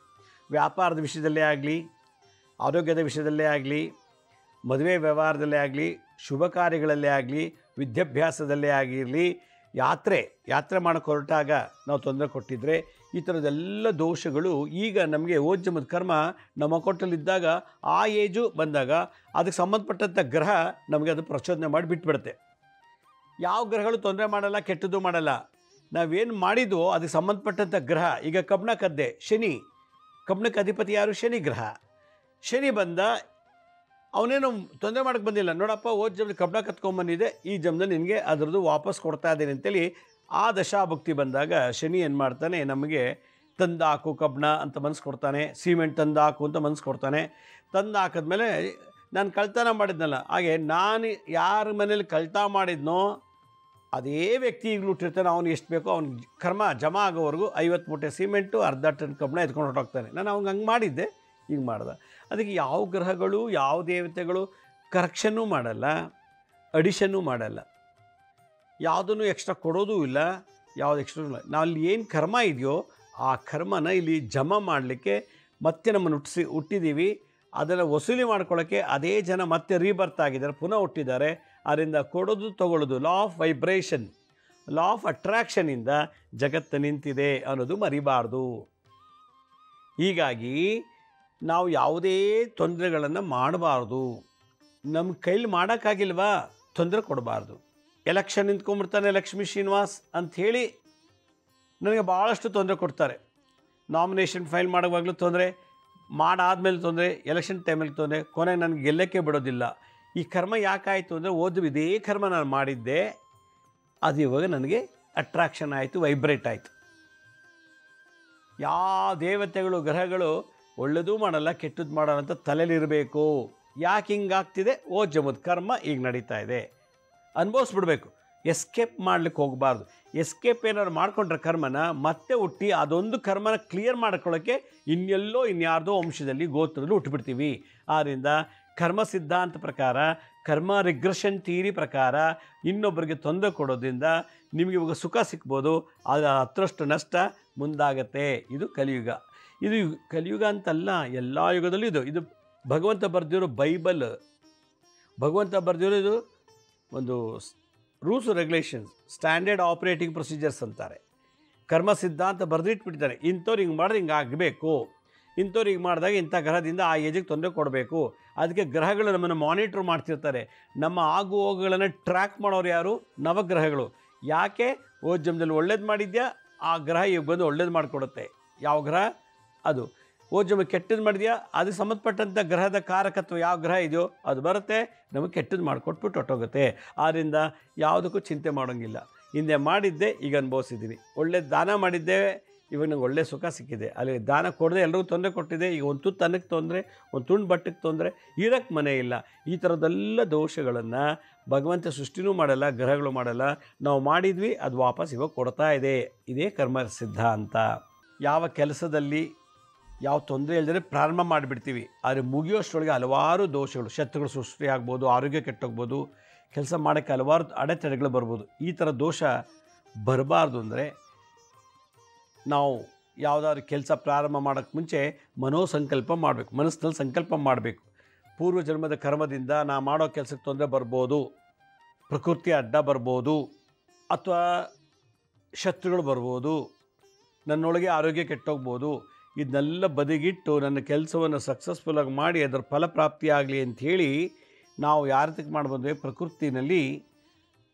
S1: ವ್ಯಾಪಾರದ ವಿಷಯದಲ್ಲೇ ಆಗಲಿ, ಆರೋಗ್ಯದ ವಿಷಯದಲ್ಲೇ ಆಗಲಿ, ಮದುವೆ ವ್ಯವಹಾರದಲ್ಲೇ ಆಗಲಿ, ಶುಭ ಕಾರ್ಯಗಳಲ್ಲೇ ಆಗಲಿ, ವಿದ್ಯಾಭ್ಯಾಸದಲ್ಲೇ ಆಗಿರಲಿ, ಯಾತ್ರೆ ಮಾಡೋಕ್ಕೆ ಹೊರಟಾಗ ನಾವು ತೊಂದರೆ ಕೊಟ್ಟಿದ್ದರೆ, ಈ ಥರದ್ದೆಲ್ಲ ದೋಷಗಳು ಈಗ ನಮಗೆ ಜನ್ಮದ ಕರ್ಮ ನಮ್ಮ ಅಕೌಂಟಲ್ಲಿದ್ದಾಗ ಆ ಏಜು ಬಂದಾಗ ಅದಕ್ಕೆ ಸಂಬಂಧಪಟ್ಟಂಥ ಗ್ರಹ ನಮಗೆ ಅದು ಪ್ರಚೋದನೆ ಮಾಡಿ ಬಿಟ್ಬಿಡುತ್ತೆ. ಯಾವ ಗ್ರಹಗಳು ತೊಂದರೆ ಮಾಡಲ್ಲ, ಕೆಟ್ಟದ್ದು ಮಾಡಲ್ಲ. ನಾವೇನು ಮಾಡಿದ್ವೋ ಅದಕ್ಕೆ ಸಂಬಂಧಪಟ್ಟಂಥ ಗ್ರಹ. ಈಗ ಕಬ್ಬಣ ಕದ್ದೆ, ಶನಿ. ಕಬ್ಬಣಕ್ಕೆ ಅಧಿಪತಿ ಯಾರು? ಶನಿ ಗ್ರಹ. ಶನಿ ಬಂದ, ಅವನೇನು ತೊಂದರೆ ಮಾಡೋಕ್ಕೆ ಬಂದಿಲ್ಲ. ನೋಡಪ್ಪ, ಜನ್ಮದಲ್ಲಿ ಕಬ್ಬಣ ಕತ್ಕೊಂಡ್ಬಂದಿದೆ, ಈ ಜನ್ಮದಲ್ಲಿ ನಿನಗೆ ಅದರದ್ದು ವಾಪಸ್ ಕೊಡ್ತಾ ಇದ್ದೀನಿ ಅಂತೇಳಿ ಆ ದಶಾಭುಕ್ತಿ ಬಂದಾಗ ಶನಿ ಏನು ಮಾಡ್ತಾನೆ, ನಮಗೆ ತಂದು ಹಾಕು ಕಬ್ಬಣ ಅಂತ ಮನಸ್ಸು ಕೊಡ್ತಾನೆ, ಸಿಮೆಂಟ್ ತಂದು ಹಾಕು ಅಂತ ಮನಸ್ಸು ಕೊಡ್ತಾನೆ. ತಂದು ಹಾಕಿದ್ಮೇಲೆ ನಾನು ಕಳ್ತನ ಮಾಡಿದ್ನಲ್ಲ, ಹಾಗೆ ನಾನು ಯಾರ ಮನೇಲಿ ಕಳ್ತನ ಮಾಡಿದ್ನೋ ಅದೇ ವ್ಯಕ್ತಿ ಈಗಲೂ ಹುಟ್ಟಿರ್ತಾನೆ. ಅವನು ಎಷ್ಟು ಬೇಕೋ ಅವ್ನ ಕರ್ಮ ಜಮಾ ಆಗೋವರೆಗೂ 50 ಮೂಟೆ ಸಿಮೆಂಟು, ಅರ್ಧ ಟನ್ ಕಬ್ಬಣ ಎತ್ಕೊಂಡು ಹೊರಟೋಗ್ತಾನೆ. ನಾನು ಅವ್ನಿಗೆ ಹಂಗೆ ಮಾಡಿದ್ದೆ, ಈಗ ಮಾಡ್ದೆ. ಅದಕ್ಕೆ ಯಾವ ಗ್ರಹಗಳು, ಯಾವ ದೇವತೆಗಳು ಕರೆಕ್ಷನ್ನೂ ಮಾಡಲ್ಲ, ಅಡಿಷನ್ನೂ ಮಾಡಲ್ಲ, ಯಾವುದನ್ನು ಎಕ್ಸ್ಟ್ರಾ ಕೊಡೋದೂ ಇಲ್ಲ, ಯಾವುದು ಎಕ್ಸ್ಟ್ರಾ ಇಲ್ಲ. ನಾವು ಅಲ್ಲಿ ಏನು ಕರ್ಮ ಇದೆಯೋ ಆ ಕರ್ಮನ ಇಲ್ಲಿ ಜಮಾ ಮಾಡಲಿಕ್ಕೆ ಮತ್ತೆ ನಮ್ಮನ್ನು ಹುಟ್ಟಿದ್ದೀವಿ. ಅದನ್ನು ವಸೂಲಿ ಮಾಡ್ಕೊಳ್ಳೋಕ್ಕೆ ಅದೇ ಜನ ಮತ್ತೆ ರೀಬರ್ತ್ ಆಗಿದ್ದಾರೆ, ಪುನಃ ಹುಟ್ಟಿದ್ದಾರೆ. ಅದರಿಂದ ಕೊಡೋದು ತಗೊಳ್ಳೋದು, law of vibration, law of ಅಟ್ರಾಕ್ಷನಿಂದ ಜಗತ್ತು ನಿಂತಿದೆ ಅನ್ನೋದು ಮರಿಬಾರ್ದು. ಹೀಗಾಗಿ ನಾವು ಯಾವುದೇ ತೊಂದರೆಗಳನ್ನು ಮಾಡಬಾರ್ದು. ನಮ್ಮ ಕೈಲಿ ಮಾಡೋಕ್ಕಾಗಿಲ್ವಾ, ತೊಂದರೆ ಕೊಡಬಾರ್ದು. ಎಲೆಕ್ಷನ್ ನಿಂತ್ಕೊಂಡ್ಬಿಡ್ತಾನೆ ಲಕ್ಷ್ಮೀ ಶ್ರೀನಿವಾಸ್ ಅಂಥೇಳಿ ನನಗೆ ಭಾಳಷ್ಟು ತೊಂದರೆ ಕೊಡ್ತಾರೆ. ನಾಮಿನೇಷನ್ ಫೈಲ್ ಮಾಡುವಾಗಲೂ ತೊಂದರೆ, ಮಾಡಾದ್ಮೇಲೆ ತೊಂದರೆ, ಎಲೆಕ್ಷನ್ ಟೈಮಲ್ಲಿ ತೊಂದರೆ, ಕೊನೆಗೆ ನನಗೆ ಗೆಲ್ಲಕ್ಕೆ ಬಿಡೋದಿಲ್ಲ. ಈ ಕರ್ಮ ಯಾಕಾಯಿತು ಅಂದರೆ ಇದೇ ಕರ್ಮ ನಾನು ಮಾಡಿದ್ದೆ, ಅದು ಇವಾಗ ನನಗೆ ಅಟ್ರಾಕ್ಷನ್ ಆಯಿತು, ವೈಬ್ರೇಟ್ ಆಯಿತು. ಯಾವ ದೇವತೆಗಳು ಗ್ರಹಗಳು ಒಳ್ಳೆಯದೂ ಮಾಡಲ್ಲ, ಕೆಟ್ಟದ್ದು ಮಾಡಲ್ಲ ಅಂತ ತಲೆಯಲ್ಲಿರಬೇಕು. ಯಾಕೆ ಹಿಂಗಾಗ್ತಿದೆ? ಜನ್ಮದ ಕರ್ಮ ಈಗ ನಡೀತಾ ಇದೆ, ಅನುಭವಿಸ್ಬಿಡ್ಬೇಕು. ಎಸ್ಕೇಪ್ ಮಾಡಲಿಕ್ಕೆ ಹೋಗಬಾರ್ದು. ಎಸ್ಕೇಪ್ ಏನಾದ್ರು ಮಾಡಿಕೊಂಡ್ರೆ ಕರ್ಮನ ಮತ್ತೆ ಹುಟ್ಟಿ ಅದೊಂದು ಕರ್ಮನ ಕ್ಲಿಯರ್ ಮಾಡ್ಕೊಳ್ಳೋಕ್ಕೆ ಇನ್ನೆಲ್ಲೋ ಇನ್ಯಾರ್ದೋ ವಂಶದಲ್ಲಿ ಗೋತ್ರದಲ್ಲಿ ಹುಟ್ಟುಬಿಡ್ತೀವಿ. ಆದ್ದರಿಂದ ಕರ್ಮ ಸಿದ್ಧಾಂತ ಪ್ರಕಾರ, ಕರ್ಮ ರಿಗ್ರೆಷನ್ ಥಿಯರಿ ಪ್ರಕಾರ ಇನ್ನೊಬ್ಬರಿಗೆ ತೊಂದರೆ ಕೊಡೋದ್ರಿಂದ ನಿಮಗೆ ಇವಾಗ ಸುಖ ಸಿಗ್ಬೋದು, ಆದರೆ ಹತ್ತರಷ್ಟು ನಷ್ಟ ಮುಂದಾಗತ್ತೆ. ಇದು ಕಲಿಯುಗ. ಇದು ಕಲಿಯುಗ ಅಂತಲ್ಲ, ಎಲ್ಲ ಯುಗದಲ್ಲೂ ಇದು ಭಗವಂತ ಬರೆದಿರೋ ಬೈಬಲ್. ಭಗವಂತ ಬರೆದಿರೋ ಇದು ಒಂದು rules regulations, standard operating procedures ಅಂತಾರೆ. ಕರ್ಮ ಸಿದ್ಧಾಂತ ಬರೆದಿಟ್ಬಿಟ್ಟಿದ್ದಾರೆ. ಇಂಥವ್ರು ಹಿಂಗೆ ಮಾಡಿದ್ರೆ ಹಿಂಗೆ ಆಗಬೇಕು, ಇಂಥವ್ರು ಹಿಂಗೆ ಮಾಡಿದಾಗ ಇಂಥ ಗ್ರಹದಿಂದ ಆ ಏಜಿಗೆ ತೊಂದರೆ ಕೊಡಬೇಕು. ಅದಕ್ಕೆ ಗ್ರಹಗಳು ನಮ್ಮನ್ನು ಮಾನಿಟ್ರ್ ಮಾಡ್ತಿರ್ತಾರೆ. ನಮ್ಮ ಆಗು ಹೋಗುಗಳನ್ನು ಟ್ರ್ಯಾಕ್ ಮಾಡೋರು ಯಾರು? ನವಗ್ರಹಗಳು. ಯಾಕೆ? ಜನ್ಮದಲ್ಲಿ ಒಳ್ಳೇದು ಮಾಡಿದ್ಯಾ, ಆ ಗ್ರಹ ಈಗ ಬಂದು ಒಳ್ಳೇದು ಮಾಡಿಕೊಡುತ್ತೆ. ಯಾವ ಗ್ರಹ? ಅದು. ಜನ್ಮ ಕೆಟ್ಟದ್ದು ಮಾಡಿದ್ಯಾ, ಅದಕ್ಕೆ ಸಂಬಂಧಪಟ್ಟಂಥ ಗ್ರಹದ ಕಾರಕತ್ವ ಯಾವ ಗ್ರಹ ಇದೆಯೋ ಅದು ಬರುತ್ತೆ, ನಮಗೆ ಕೆಟ್ಟದ್ದು ಮಾಡಿಕೊಟ್ಬಿಟ್ಟು ಹೊಟ್ಟೋಗುತ್ತೆ. ಆದ್ದರಿಂದ ಯಾವುದಕ್ಕೂ ಚಿಂತೆ ಮಾಡೋಂಗಿಲ್ಲ. ಹಿಂದೆ ಮಾಡಿದ್ದೆ, ಈಗ ಅನುಭವಿಸಿದ್ದೀನಿ. ಒಳ್ಳೆ ದಾನ ಮಾಡಿದ್ದೆ, ಇವಾಗ ನಂಗೆ ಒಳ್ಳೆ ಸುಖ ಸಿಕ್ಕಿದೆ, ಅಲ್ಲಿ ದಾನ ಕೊಡದೆ ಎಲ್ರಿಗೂ ತೊಂದರೆ ಕೊಟ್ಟಿದೆ, ಈಗ ಒಂದು ತುತ್ತು ಅನ್ನಕ್ಕೆ ತೊಂದರೆ, ಒಂದು ತುಂಡು ಬಟ್ಟೆಗೆ ತೊಂದರೆ, ಇರೋಕ್ಕೆ ಮನೆ ಇಲ್ಲ. ಈ ಥರದ್ದೆಲ್ಲ ದೋಷಗಳನ್ನು ಭಗವಂತ ಸೃಷ್ಟಿನೂ ಮಾಡಲ್ಲ, ಗ್ರಹಗಳು ಮಾಡಲ್ಲ, ನಾವು ಮಾಡಿದ್ವಿ ಅದು ವಾಪಸ್ ಇವಾಗ ಕೊಡ್ತಾ ಇದೆ. ಇದೇ ಕರ್ಮ ಸಿದ್ಧಾಂತ. ಯಾವ ಕೆಲಸದಲ್ಲಿ ಯಾವ ತೊಂದರೆ ಇಲ್ಲದೇ ಪ್ರಾರಂಭ ಮಾಡಿಬಿಡ್ತೀವಿ, ಆದರೆ ಮುಗಿಯೋಷ್ಟರೊಳಗೆ ಹಲವಾರು ದೋಷಗಳು, ಶತ್ರುಗಳು ಸೃಷ್ಟಿ ಆಗ್ಬೋದು, ಆರೋಗ್ಯ ಕೆಟ್ಟೋಗ್ಬೋದು, ಕೆಲಸ ಮಾಡೋಕ್ಕೆ ಹಲವಾರು ಅಡೆತಡೆಗಳು ಬರ್ಬೋದು. ಈ ಥರ ದೋಷ ಬರಬಾರ್ದು ಅಂದರೆ ನಾವು ಯಾವುದಾದ್ರು ಕೆಲಸ ಪ್ರಾರಂಭ ಮಾಡೋಕ್ಕೆ ಮುಂಚೆ ಮನೋಸಂಕಲ್ಪ ಮಾಡಬೇಕು, ಮನಸ್ಸಿನಲ್ಲಿ ಸಂಕಲ್ಪ ಮಾಡಬೇಕು. ಪೂರ್ವ ಜನ್ಮದ ಕರ್ಮದಿಂದ ನಾ ಮಾಡೋ ಕೆಲಸಕ್ಕೆ ತೊಂದರೆ ಬರ್ಬೋದು, ಪ್ರಕೃತಿ ಅಡ್ಡ ಬರ್ಬೋದು, ಅಥವಾ ಶತ್ರುಗಳು ಬರ್ಬೋದು, ನನ್ನೊಳಗೆ ಆರೋಗ್ಯ ಕೆಟ್ಟೋಗ್ಬೋದು. ಇದನ್ನೆಲ್ಲ ಬದಿಗಿಟ್ಟು ನನ್ನ ಕೆಲಸವನ್ನು ಸಕ್ಸಸ್ಫುಲ್ಲಾಗಿ ಮಾಡಿ ಅದರ ಫಲಪ್ರಾಪ್ತಿಯಾಗಲಿ ಅಂಥೇಳಿ ನಾವು ಯಾರದಕ್ಕೆ ಮಾಡ್ಬೋದ್ರೆ, ಪ್ರಕೃತಿನಲ್ಲಿ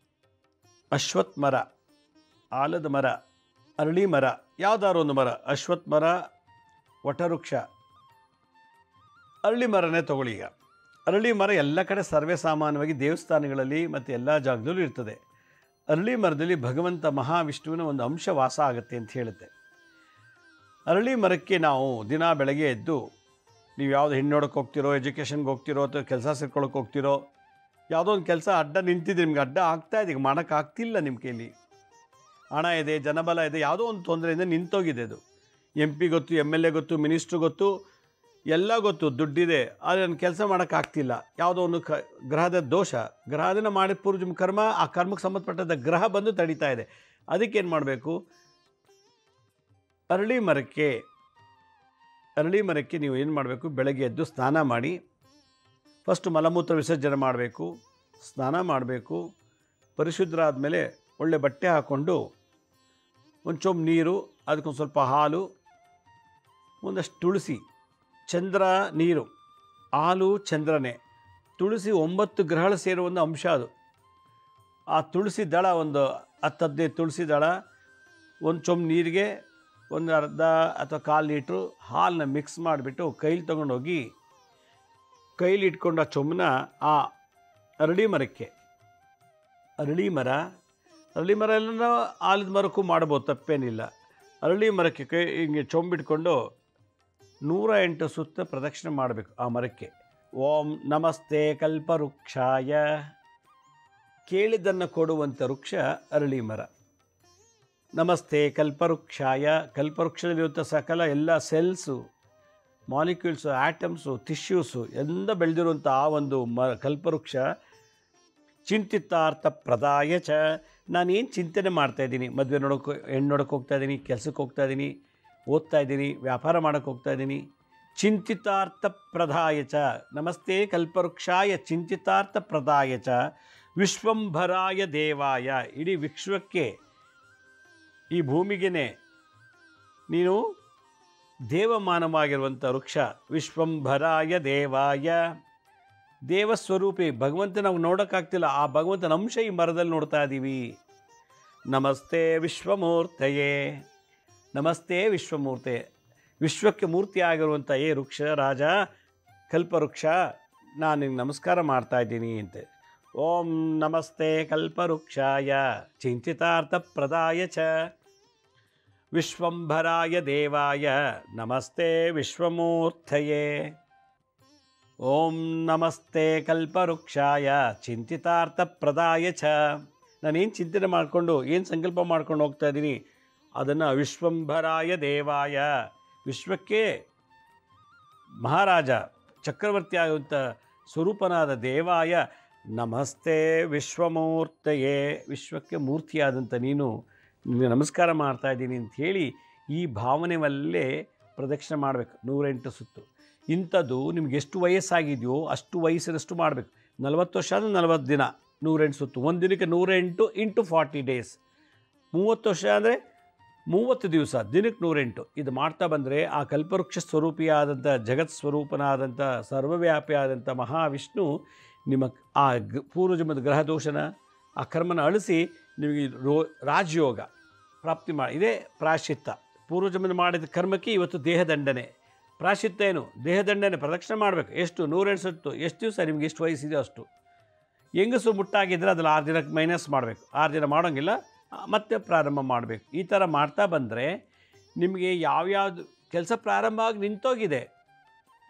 S1: ಅಶ್ವತ್ಥ ಮರ, ಆಲದ ಮರ, ಅರಳಿ ಮರ, ಯಾವುದಾದ್ರು ಒಂದು ಮರ, ಅಶ್ವತ್ಥ ಮರ, ವಟವೃಕ್ಷ, ಅರಳಿ ಮರನೇ ತಗೊಳ್ಳಿ. ಈಗ ಅರಳಿ ಮರ ಎಲ್ಲ ಕಡೆ ಸರ್ವೇ ಸಾಮಾನ್ಯವಾಗಿ ದೇವಸ್ಥಾನಗಳಲ್ಲಿ ಮತ್ತು ಎಲ್ಲ ಜಾಗದಲ್ಲೂ ಇರ್ತದೆ. ಅರಳಿ ಮರದಲ್ಲಿ ಭಗವಂತ ಮಹಾವಿಷ್ಣುವಿನ ಒಂದು ಅಂಶ ವಾಸ ಆಗುತ್ತೆ ಅಂತ ಹೇಳುತ್ತೆ. ಅರಳಿ ಮರಕ್ಕೆ ನಾವು ದಿನ ಬೆಳಗ್ಗೆ ಎದ್ದು, ನೀವು ಯಾವುದು ಹೆಣ್ಣು ನೋಡೋಕ್ಕೆ ಹೋಗ್ತಿರೋ, ಎಜುಕೇಷನ್ಗೆ ಹೋಗ್ತಿರೋ, ಅಥವಾ ಕೆಲಸ ಸೇರ್ಕೊಳ್ಳೋಕೆ ಹೋಗ್ತಿರೋ, ಯಾವುದೋ ಒಂದು ಕೆಲಸ ಅಡ್ಡ ನಿಂತಿದೆ, ನಿಮ್ಗೆ ಅಡ್ಡ ಆಗ್ತಾಯಿದೆ, ಈಗ ಮಾಡೋಕ್ಕಾಗ್ತಿಲ್ಲ, ನಿಮ್ಮ ಕೈಲಿ ಹಣ ಇದೆ, ಜನಬಲ ಇದೆ, ಯಾವುದೋ ಒಂದು ತೊಂದರೆಯಿಂದ ನಿಂತೋಗಿದೆ. ಅದು MP ಗೊತ್ತು, MLA ಗೊತ್ತು, ಮಿನಿಸ್ಟ್ರು ಗೊತ್ತು, ಎಲ್ಲ ಗೊತ್ತು, ದುಡ್ಡಿದೆ, ಆದರೆ ನನ್ನ ಕೆಲಸ ಮಾಡೋಕ್ಕಾಗ್ತಿಲ್ಲ. ಯಾವುದೋ ಒಂದು ಗ್ರಹದ ದೋಷ, ಗ್ರಹದಿಂದ ಮಾಡಿದ ಪೂರ್ವ ಕರ್ಮ, ಆ ಕರ್ಮಕ್ಕೆ ಸಂಬಂಧಪಟ್ಟಂಥ ಗ್ರಹ ಬಂದು ತಡೀತಾ ಇದೆ. ಅದಕ್ಕೇನು ಮಾಡಬೇಕು, ಅರಳಿ ಮರಕ್ಕೆ ನೀವು ಏನು ಮಾಡಬೇಕು, ಬೆಳಗ್ಗೆ ಎದ್ದು ಸ್ನಾನ ಮಾಡಿ, ಫಸ್ಟು ಮಲಮೂತ್ರ ವಿಸರ್ಜನೆ ಮಾಡಬೇಕು, ಸ್ನಾನ ಮಾಡಬೇಕು, ಪರಿಶುದ್ಧ ಆದಮೇಲೆ ಒಳ್ಳೆ ಬಟ್ಟೆ ಹಾಕ್ಕೊಂಡು ಒಂದು ಚೊಂಬು ನೀರು, ಅದಕ್ಕೊಂದು ಸ್ವಲ್ಪ ಹಾಲು, ಒಂದಷ್ಟು ತುಳಸಿ, ಚಂದ್ರ ನೀರು, ಹಾಲು ಚಂದ್ರನೇ, ತುಳಸಿ 9 ಗ್ರಹಗಳು ಸೇರುವ ಒಂದು ಅಂಶ ಅದು. ಆ ತುಳಸಿ ದಳ ಒಂದು 10-15 ತುಳಸಿ ದಳ ಒಂದು ಚೊಂಬು ನೀರಿಗೆ ಒಂದು ಅರ್ಧ ಅಥವಾ 1/4 ಲೀಟ್ರು ಹಾಲನ್ನ ಮಿಕ್ಸ್ ಮಾಡಿಬಿಟ್ಟು ಕೈಲಿ ತೊಗೊಂಡೋಗಿ ಕೈಲಿ ಇಟ್ಕೊಂಡು ಆ ಚೊಂಬನ್ನ ಆ ಅರಳಿ ಮರಕ್ಕೆ, ಅರಳಿ ಮರ ಎಲ್ಲ ಆಲದ ಮರಕ್ಕೂ ಮಾಡ್ಬೋದು, ತಪ್ಪೇನಿಲ್ಲ. ಅರಳಿ ಮರಕ್ಕೆ ಕೈ ಹಿಂಗೆ ಚೊಂಬಿಟ್ಕೊಂಡು 108 ಸುತ್ತ ಪ್ರದಕ್ಷಿಣೆ ಮಾಡಬೇಕು ಆ ಮರಕ್ಕೆ. ಓಂ ನಮಸ್ತೆ ಕಲ್ಪವೃಕ್ಷಾಯ, ಕೇಳಿದ್ದನ್ನು ಕೊಡುವಂಥ ವೃಕ್ಷ ಅರಳಿ ಮರ. ನಮಸ್ತೆ ಕಲ್ಪವೃಕ್ಷಾಯ, ಕಲ್ಪವೃಕ್ಷದಲ್ಲಿರುವಂಥ ಸಕಲ ಎಲ್ಲ ಸೆಲ್ಸು, ಮಾಲಿಕ್ಯೂಲ್ಸು, ಆಟಮ್ಸು, ಟಿಶ್ಯೂಸು ಎಲ್ಲ ಬೆಳೆದಿರುವಂಥ ಆ ಒಂದು ಕಲ್ಪವೃಕ್ಷ. ಚಿಂತಿತಾರ್ಥ ಪ್ರದಾಯ ಚ, ನಾನೇನು ಚಿಂತನೆ ಮಾಡ್ತಾಯಿದ್ದೀನಿ, ಮದುವೆ ನೋಡೋಕೆ, ಹೆಣ್ಣು ನೋಡೋಕೆ ಹೋಗ್ತಾಯಿದ್ದೀನಿ, ಕೆಲಸಕ್ಕೆ ಹೋಗ್ತಾಯಿದ್ದೀನಿ, ಓದ್ತಾಯಿದ್ದೀನಿ, ವ್ಯಾಪಾರ ಮಾಡೋಕ್ಕೆ ಹೋಗ್ತಾಯಿದ್ದೀನಿ. ಚಿಂತಿತಾರ್ಥ ಪ್ರದಾಯ ಚ, ನಮಸ್ತೆ ಕಲ್ಪವೃಕ್ಷಾಯ ಚಿಂತಿತಾರ್ಥ ಪ್ರದಾಯ ಚ, ವಿಶ್ವಂಭರಾಯ ದೇವಾಯ, ಇಡೀ ವಿಶ್ವಕ್ಕೆ, ಈ ಭೂಮಿಗೆ ನೀನು ದೇವಮಾನವಾಗಿರುವಂಥ ವೃಕ್ಷ. ವಿಶ್ವಂಭರಾಯ ದೇವಾಯ, ದೇವಸ್ವರೂಪಿ, ಭಗವಂತ ನಾವು ನೋಡೋಕ್ಕಾಗ್ತಿಲ್ಲ, ಆ ಭಗವಂತನ ಅಂಶ ಈ ಮರದಲ್ಲಿ ನೋಡ್ತಾ ಇದ್ದೀವಿ. ನಮಸ್ತೆ ವಿಶ್ವಮೂರ್ತಯೇ, ನಮಸ್ತೆ ವಿಶ್ವಮೂರ್ತೆ, ವಿಶ್ವಕ್ಕೆ ಮೂರ್ತಿ ಆಗಿರುವಂಥ ಏ ವೃಕ್ಷ ರಾಜ ಕಲ್ಪವೃಕ್ಷ, ನಾನು ನಿನಗೆ ನಮಸ್ಕಾರ ಮಾಡ್ತಾಯಿದ್ದೀನಿ ಅಂತೆ. ಓಂ ನಮಸ್ತೆ ಕಲ್ಪವೃಕ್ಷಾಯ ಚಿಂತಿತಾರ್ಥ ಪ್ರದಾಯ ಚ, ವಿಶ್ವಂಭರಾಯ ದೇವಾಯ ನಮಸ್ತೆ ವಿಶ್ವಮೂರ್ತಯೇ. ಓಂ ನಮಸ್ತೆ ಕಲ್ಪವೃಕ್ಷಾಯ ಚಿಂತಿತಾರ್ಥ ಪ್ರದಾಯ ಚ, ನಾನೇನು ಚಿಂತನೆ ಮಾಡಿಕೊಂಡು ಏನು ಸಂಕಲ್ಪ ಮಾಡ್ಕೊಂಡು ಹೋಗ್ತಾ ಇದ್ದೀನಿ ಅದನ್ನು ವಿಶ್ವಂಭರಾಯ ದೇವಾಯ, ವಿಶ್ವಕ್ಕೆ ಮಹಾರಾಜ ಚಕ್ರವರ್ತಿ ಆಗುವಂಥ ಸ್ವರೂಪನಾದ ದೇವಾಯ ನಮಸ್ತೆ ವಿಶ್ವಮೂರ್ತಯೇ, ವಿಶ್ವಕ್ಕೆ ಮೂರ್ತಿಯಾದಂಥ ನೀನು ನಮಸ್ಕಾರ ಮಾಡ್ತಾಯಿದ್ದೀನಿ ಅಂಥೇಳಿ ಈ ಭಾವನೆಯಲ್ಲೇ ಪ್ರದಕ್ಷಿಣೆ ಮಾಡಬೇಕು 108 ಸುತ್ತು. ಇಂಥದ್ದು ನಿಮ್ಗೆ ಎಷ್ಟು ವಯಸ್ಸಾಗಿದೆಯೋ ಅಷ್ಟು ವಯಸ್ಸಿನಷ್ಟು ಮಾಡಬೇಕು. 40 ವರ್ಷ ಅಂದರೆ 40 ದಿನ 108 ಸುತ್ತು, ಒಂದು ದಿನಕ್ಕೆ 108 × 40 ಡೇಸ್. 30 ವರ್ಷ ಅಂದರೆ 30 ದಿವಸ, ದಿನಕ್ಕೆ 108. ಇದು ಮಾಡ್ತಾ ಬಂದರೆ ಆ ಕಲ್ಪವೃಕ್ಷ ಸ್ವರೂಪಿಯಾದಂಥ ಜಗತ್ ಸ್ವರೂಪನಾದಂಥ ಸರ್ವವ್ಯಾಪಿಯಾದಂಥ ಮಹಾವಿಷ್ಣು ನಿಮ್ಮ ಆ ಪೂರ್ವಜನ್ಮದ ಗ್ರಹದೋಷನ ಆ ಕರ್ಮನ ಅಳಿಸಿ ನಿಮಗೆ ರಾಜಯೋಗ ಪ್ರಾಪ್ತಿ ಮಾಡಿ. ಇದೇ ಪ್ರಾಯಶ್ಚಿತ್ತ. ಪೂರ್ವಜನ್ಮದ ಮಾಡಿದ ಕರ್ಮಕ್ಕೆ ಇವತ್ತು ದೇಹದಂಡನೆ. ಪ್ರಾಯಶ್ಚಿತ್ತ ಏನು? ದೇಹದಂಡನೆ ಪ್ರದಕ್ಷಿಣೆ ಮಾಡಬೇಕು. ಎಷ್ಟು? 108 ಸುತ್ತು. ಎಷ್ಟು ದಿವಸ ನಿಮ್ಗೆ ಎಷ್ಟು ವಯಸ್ಸಿದೆ ಅಷ್ಟು. ಹೆಂಗಸು ಮುಟ್ಟಾಗಿದ್ದರೆ ಅದ್ರಲ್ಲಿ 6 ದಿನಕ್ಕೆ ಮೈನಸ್ ಮಾಡಬೇಕು. 6 ದಿನ ಮಾಡೋಂಗಿಲ್ಲ, ಮತ್ತೆ ಪ್ರಾರಂಭ ಮಾಡಬೇಕು. ಈ ಥರ ಮಾಡ್ತಾ ಬಂದರೆ ನಿಮಗೆ ಯಾವ್ಯಾವುದು ಕೆಲಸ ಪ್ರಾರಂಭ ಆಗಿ ನಿಂತೋಗಿದೆ,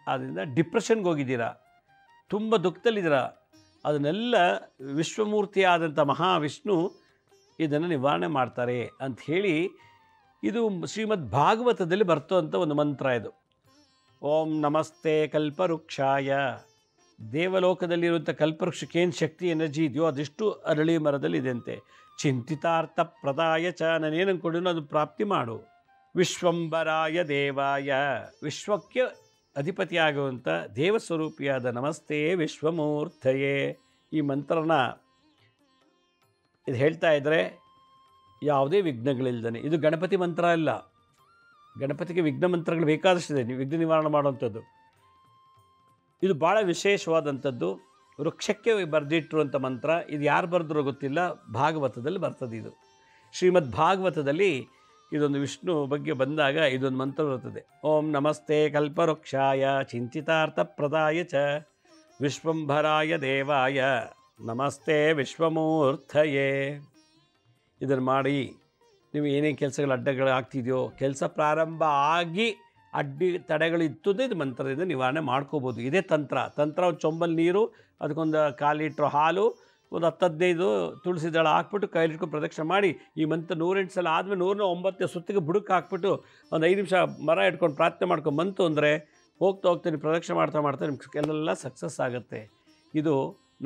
S1: ಆದ್ದರಿಂದ ಡಿಪ್ರೆಷನ್ಗೆ ಹೋಗಿದ್ದೀರಾ, ತುಂಬ ದುಃಖದಲ್ಲಿದ್ದೀರಾ, ಅದನ್ನೆಲ್ಲ ವಿಶ್ವಮೂರ್ತಿಯಾದಂಥ ಮಹಾವಿಷ್ಣು ಇದನ್ನು ನಿವಾರಣೆ ಮಾಡ್ತಾರೆ ಅಂಥೇಳಿ ಇದು ಶ್ರೀಮದ್ ಭಾಗವತದಲ್ಲಿ ಬರ್ತೋಂಥ ಒಂದು ಮಂತ್ರ ಇದು. ಓಂ ನಮಸ್ತೆ ಕಲ್ಪವೃಕ್ಷಾಯ. ದೇವಲೋಕದಲ್ಲಿರುವಂಥ ಕಲ್ಪವೃಕ್ಷಕ್ಕೆ ಏನು ಶಕ್ತಿ ಎನರ್ಜಿ ಇದೆಯೋ ಅದಿಷ್ಟು ಅರಳಿ ಮರದಲ್ಲಿದೆಯಂತೆ. ಚಿಂತಿತಾರ್ಥ ಪ್ರದಾಯ ಚ, ನಾನೇನು ಅಂದ್ಕೊಂಡಿನೋ ಅದು ಪ್ರಾಪ್ತಿ ಮಾಡು. ವಿಶ್ವಂಬರಾಯ ದೇವಾಯ, ವಿಶ್ವಕ್ಕೆ ಅಧಿಪತಿಯಾಗುವಂಥ ದೇವಸ್ವರೂಪಿಯಾದ ನಮಸ್ತೆ ವಿಶ್ವಮೂರ್ತಯೇ. ಈ ಮಂತ್ರನ ಇದು ಹೇಳ್ತಾ ಇದ್ದರೆ ಯಾವುದೇ ವಿಘ್ನಗಳಿಲ್ದಾನೆ. ಇದು ಗಣಪತಿ ಮಂತ್ರ ಅಲ್ಲ, ಗಣಪತಿಗೆ ವಿಘ್ನ ಮಂತ್ರಗಳು ಬೇಕಾದಷ್ಟಿದೆ, ನೀವು ವಿಘ್ನ ನಿವಾರಣೆ ಮಾಡುವಂಥದ್ದು. ಇದು ಭಾಳ ವಿಶೇಷವಾದಂಥದ್ದು, ವೃಕ್ಷಕ್ಕೆ ಬರೆದಿಟ್ಟಿರುವಂಥ ಮಂತ್ರ. ಇದು ಯಾರು ಬರೆದ್ರೂ ಗೊತ್ತಿಲ್ಲ, ಭಾಗವತದಲ್ಲಿ ಬರ್ತದೆ. ಇದು ಶ್ರೀಮದ್ ಭಾಗವತದಲ್ಲಿ ಇದೊಂದು ವಿಷ್ಣು ಬಗ್ಗೆ ಬಂದಾಗ ಇದೊಂದು ಮಂತ್ರ ಬರ್ತದೆ. ಓಂ ನಮಸ್ತೆ ಕಲ್ಪವೃಕ್ಷಾಯ ಚಿಂತಿತಾರ್ಥ ಪ್ರದಾಯ ಚ ವಿಶ್ವಂಭರಾಯ ದೇವಾಯ ನಮಸ್ತೆ ವಿಶ್ವಮೂರ್ತಯೇ. ಇದನ್ನು ಮಾಡಿ ನೀವು ಏನೇನು ಕೆಲಸಗಳು ಅಡ್ಡಗಳು ಆಗ್ತಿದೆಯೋ, ಕೆಲಸ ಪ್ರಾರಂಭ ಆಗಿ ಅಡ್ಡಿ ತಡೆಗಳಿತ್ತು ಇದು ಮಂತ್ರದಿಂದ ನಿವಾರಣೆ ಮಾಡ್ಕೋಬೋದು. ಇದೇ ತಂತ್ರ. ಒಂದು ಚೊಂಬಲ್ಲಿ ನೀರು, ಅದಕ್ಕೊಂದು 1/4 ಲೀಟ್ರ್ ಹಾಲು, ಒಂದು 10-15 ತುಳಸಿ ದಳ ಹಾಕ್ಬಿಟ್ಟು ಕೈಲಿಟ್ಕೊಂಡು ಪ್ರದಕ್ಷಿಣೆ ಮಾಡಿ ಈ ಮಂತ್ರ 108 ಸಲ ಆದಮೇಲೆ 109 ಸುತ್ತಿಗೆ ಬುಡಕ್ಕೆ ಹಾಕ್ಬಿಟ್ಟು ಒಂದು 5 ನಿಮಿಷ ಮರ ಇಟ್ಕೊಂಡು ಪ್ರಾರ್ಥನೆ ಮಾಡ್ಕೊಂಡು ಬಂತು ಅಂದರೆ ಹೋಗ್ತಾ ನೀವು ಪ್ರದಕ್ಷಿಣೆ ಮಾಡ್ತಾ ನಿಮ್ಗೆಲ್ಲ ಸಕ್ಸಸ್ ಆಗುತ್ತೆ. ಇದು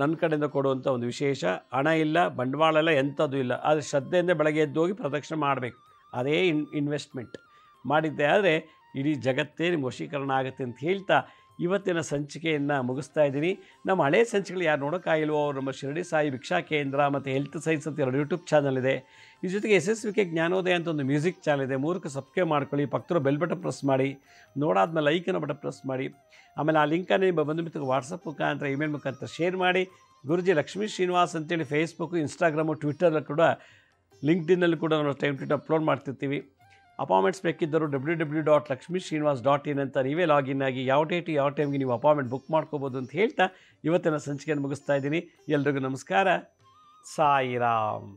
S1: ನನ್ನ ಕಡೆಯಿಂದ ಕೊಡುವಂಥ ಒಂದು ವಿಶೇಷ. ಹಣ ಇಲ್ಲ, ಬಂಡವಾಳ ಇಲ್ಲ, ಎಂಥದ್ದು ಇಲ್ಲ. ಆದರೆ ಶ್ರದ್ಧೆಯಿಂದ ಬೆಳಗ್ಗೆ ಎದ್ದು ಹೋಗಿ ಪ್ರದಕ್ಷಿಣೆ ಮಾಡಬೇಕು. ಅದೇ ಇನ್ವೆಸ್ಟ್ಮೆಂಟ್ ಮಾಡಿದ್ದೆ ಆದರೆ ಇಡೀ ಜಗತ್ತೇ ನಿಮ್ಗೆ ವಶೀಕರಣ ಆಗುತ್ತೆ ಅಂತ ಹೇಳ್ತಾ ಇವತ್ತಿನ ಸಂಚಿಕೆಯನ್ನು ಮುಗಿಸ್ತಾ ಇದ್ದೀನಿ. ನಮ್ಮ ಹಳೆಯ ಸಂಚಿಕೆಗಳು ಯಾರು ನೋಡೋಕ್ಕಾಗಿಲ್ವೋ ಅವರು ನಮ್ಮ ಶಿರಡಿ ಸಾಯಿ ಭಿಕ್ಷಾ ಕೇಂದ್ರ ಮತ್ತು ಹೆಲ್ತ್ ಸೈನ್ಸ್ ಅಂತ 2 ಯೂಟ್ಯೂಬ್ ಚಾನಲ್ ಇದೆ. ಈ ಜೊತೆಗೆ SSVK ಜ್ಞಾನೋದಯ ಅಂತ ಒಂದು ಮ್ಯೂಸಿಕ್ ಚಾನಲ್ ಇದೆ. 3ಕ್ಕೆ ಸಬ್ಸ್ಕ್ರೈಬ್ ಮಾಡ್ಕೊಳ್ಳಿ, ಪಕ್ಕದ ಬೆಲ್ ಬಟನ್ ಪ್ರೆಸ್ ಮಾಡಿ, ನೋಡಾದ್ಮೇಲೆ ಲೈಕನ್ನು ಬಟನ್ ಪ್ರೆಸ್ ಮಾಡಿ. ಆಮೇಲೆ ಆ ಲಿಂಕನ್ನು ನಿಮ್ಮ ಬಂಧು ಮಿತ್ರರಿಗೆ ವಾಟ್ಸಪ್ ಮುಖಾಂತರ, ಇಮೇಲ್ ಮುಖಾಂತರ ಶೇರ್ ಮಾಡಿ. ಗುರುಜಿ ಲಕ್ಷ್ಮೀ ಶ್ರೀನಿವಾಸ್ ಅಂತೇಳಿ ಫೇಸ್ಬುಕ್ಕು, ಇನ್ಸ್ಟಾಗ್ರಾಮು, ಟ್ವಿಟ್ಟರಲ್ಲಿ ಕೂಡ, ಲಿಂಕ್ಡ್ಇನ್ನಲ್ಲಿ ಕೂಡ ನಾವು ಟೈಮ್ ಟು ಟೈಮ್ ಅಪ್ಲೋಡ್ ಮಾಡ್ತಿರ್ತೀವಿ. ಅಪಾಯಿಂಟ್ಮೆಂಟ್ಸ್ ಬೇಕಿದ್ದರು www.lakshmisrinivas.in ಅಂತ ನೀವೇ ಲಾಗಿನ್ ಆಗಿ ಯಾವ ಡೇಟು ಯಾವ ಟೈಮ್ಗೆ ನೀವು ಅಪಾಯಿಂಟ್ಮೆಂಟ್ ಬುಕ್ ಮಾಡ್ಕೋಬೋದು ಅಂತ ಹೇಳ್ತಾ ಇವತ್ತಿನ ಸಂಚಿಕೆಯನ್ನು ಮುಗಿಸ್ತಾ ಇದ್ದೀನಿ. ಎಲ್ರಿಗೂ ನಮಸ್ಕಾರ. ಸಾಯಿರಾಮ್.